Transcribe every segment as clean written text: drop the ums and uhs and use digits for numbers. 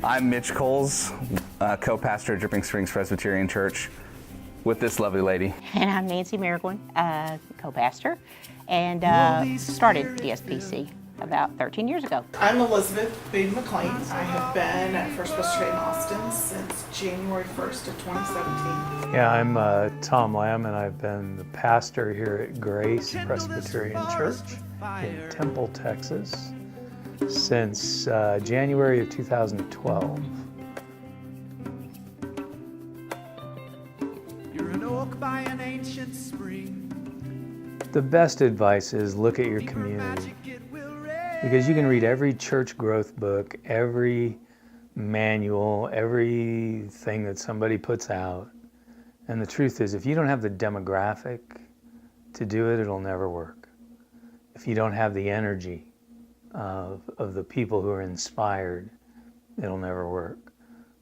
I'm Mitch Kolls, co-pastor at Dripping Springs Presbyterian Church with this lovely lady. And I'm Nancy Merrigan, co-pastor, and started DSPC about 13 years ago. I'm Elizabeth McLean. I have been at First Presbyterian Austin since January 1st of 2017. Yeah, I'm Thom, and I've been the pastor here at Garis Presbyterian Church in Temple, Texas, since January of 2012. You're an oak by an ancient spring. The best advice is look at your community, because you can read every church growth book, every manual, everything that somebody puts out, and the truth is if you don't have the demographic to do it, it'll never work. If you don't have the energy of the people who are inspired, it'll never work.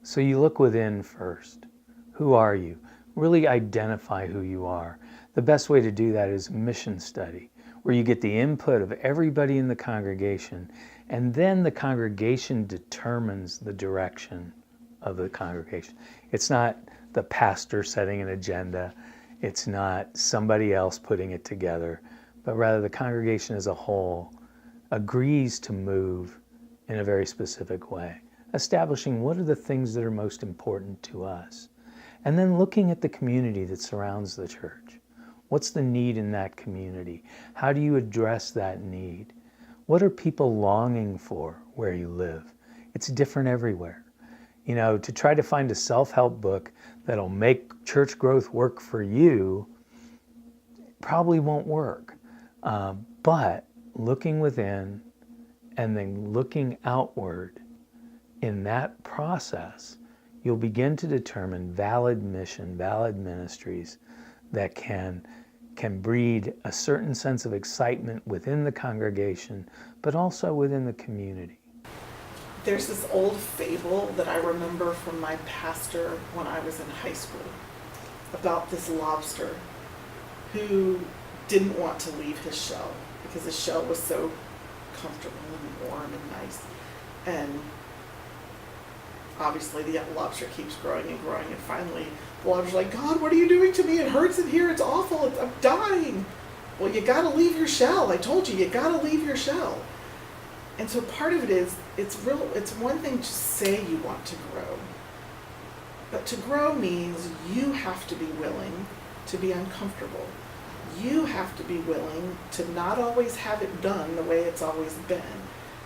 So you look within first. Who are you? Really identify who you are. The best way to do that is mission study, where you get the input of everybody in the congregation, and then the congregation determines the direction of the congregation. It's not the pastor setting an agenda. It's not somebody else putting it together, but rather the congregation as a whole agrees to move in a very specific way, establishing what are the things that are most important to us, and then looking at the community that surrounds the church. What's the need in that community? How do you address that need? What are people longing for where you live? It's different everywhere. You know, to try to find a self-help book that'll make church growth work for you probably won't work. But looking within and then looking outward, in that process, you'll begin to determine valid mission, valid ministries that can breed a certain sense of excitement within the congregation, but also within the community. There's this old fable that I remember from my pastor when I was in high school about this lobster who didn't want to leave his shell because his shell was so comfortable and warm and nice. And obviously the lobster keeps growing and growing, and finally the lobster's like, God, what are you doing to me? It hurts in here, it's awful, I'm dying. Well, you gotta leave your shell. I told you, you gotta leave your shell. And so part of it is, it's one thing to say you want to grow, but to grow means you have to be willing to be uncomfortable. You have to be willing to not always have it done the way it's always been.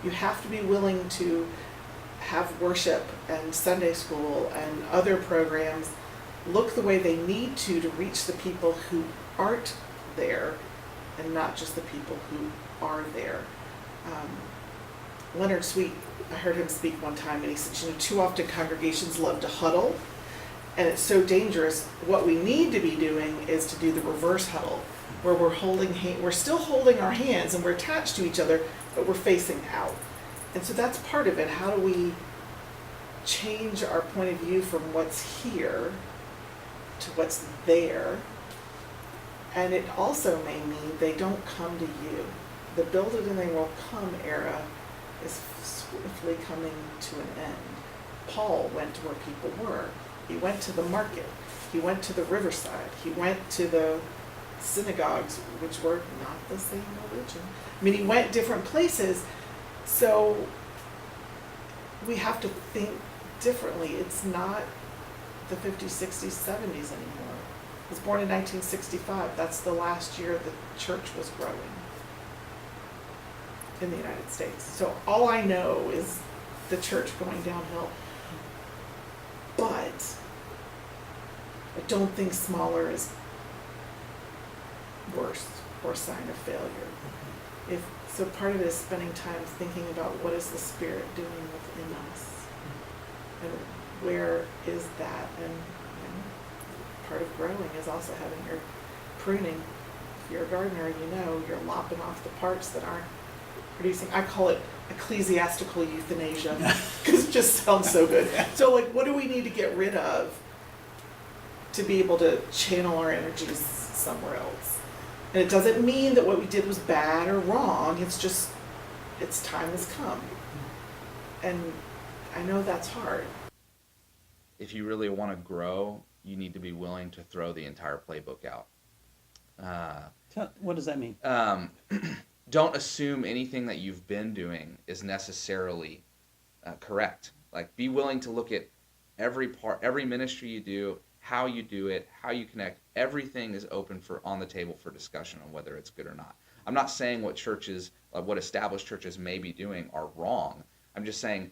You have to be willing to have worship and Sunday school and other programs look the way they need to reach the people who aren't there and not just the people who are there. Leonard Sweet, I heard him speak one time, and he said, you know, too often congregations love to huddle, and it's so dangerous. What we need to be doing is to do the reverse huddle, where we're still holding our hands and we're attached to each other, but we're facing out. And so that's part of it. How do we change our point of view from what's here to what's there? And it also may mean they don't come to you. The build it and they will come era is swiftly coming to an end. Paul went to where people were. He went to the market. He went to the riverside. He went to the synagogues, which were not the same religion. I mean, he went different places. So we have to think differently. It's not the 50s, 60s, 70s anymore. I was born in 1965. That's the last year the church was growing in the United States. So all I know is the church going downhill. But I don't think smaller is worse or a sign of failure. So part of it is spending time thinking about what is the Spirit doing within us, and where is that? And part of growing is also having your pruning. If you're a gardener, you know you're lopping off the parts that aren't producing. I call it ecclesiastical euthanasia because it just sounds so good. So like, what do we need to get rid of to be able to channel our energies somewhere else? And it doesn't mean that what we did was bad or wrong. It's just, its time has come. And I know that's hard. If you really want to grow, you need to be willing to throw the entire playbook out. What does that mean? Don't assume anything that you've been doing is necessarily correct. Like, be willing to look at every part, every ministry you do, how you do it, how you connect. Everything is open on the table for discussion on whether it's good or not. I'm not saying what churches, what established churches may be doing are wrong. I'm just saying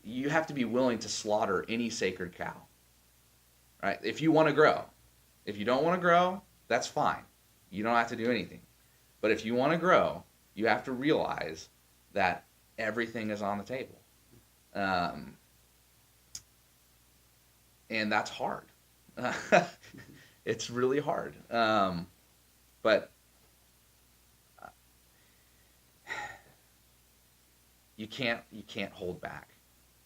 you have to be willing to slaughter any sacred cow, right? If you want to grow. If you don't want to grow, that's fine. You don't have to do anything. But if you want to grow, you have to realize that everything is on the table. And that's hard. It's really hard. But you can't hold back.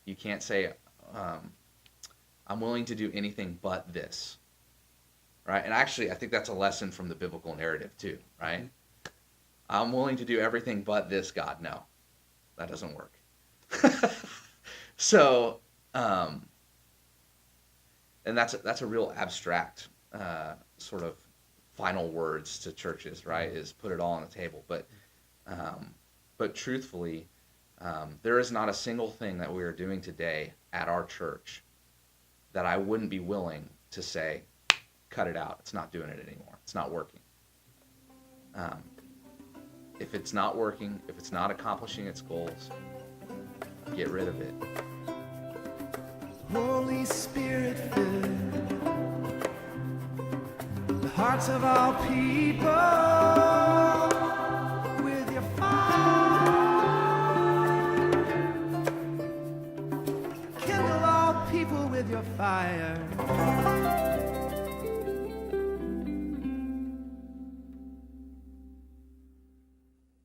You can't say, I'm willing to do anything but this. Right? And actually, I think that's a lesson from the biblical narrative too, right? I'm willing to do everything but this, God. No, that doesn't work. So, and that's a real abstract sort of final words to churches, right? Is put it all on the table. But truthfully, there is not a single thing that we are doing today at our church that I wouldn't be willing to say, cut it out. It's not doing it anymore. It's not working. If it's not working, if it's not accomplishing its goals, get rid of it. Holy Spirit, fill the hearts of all people with your fire. Kindle all people with your fire.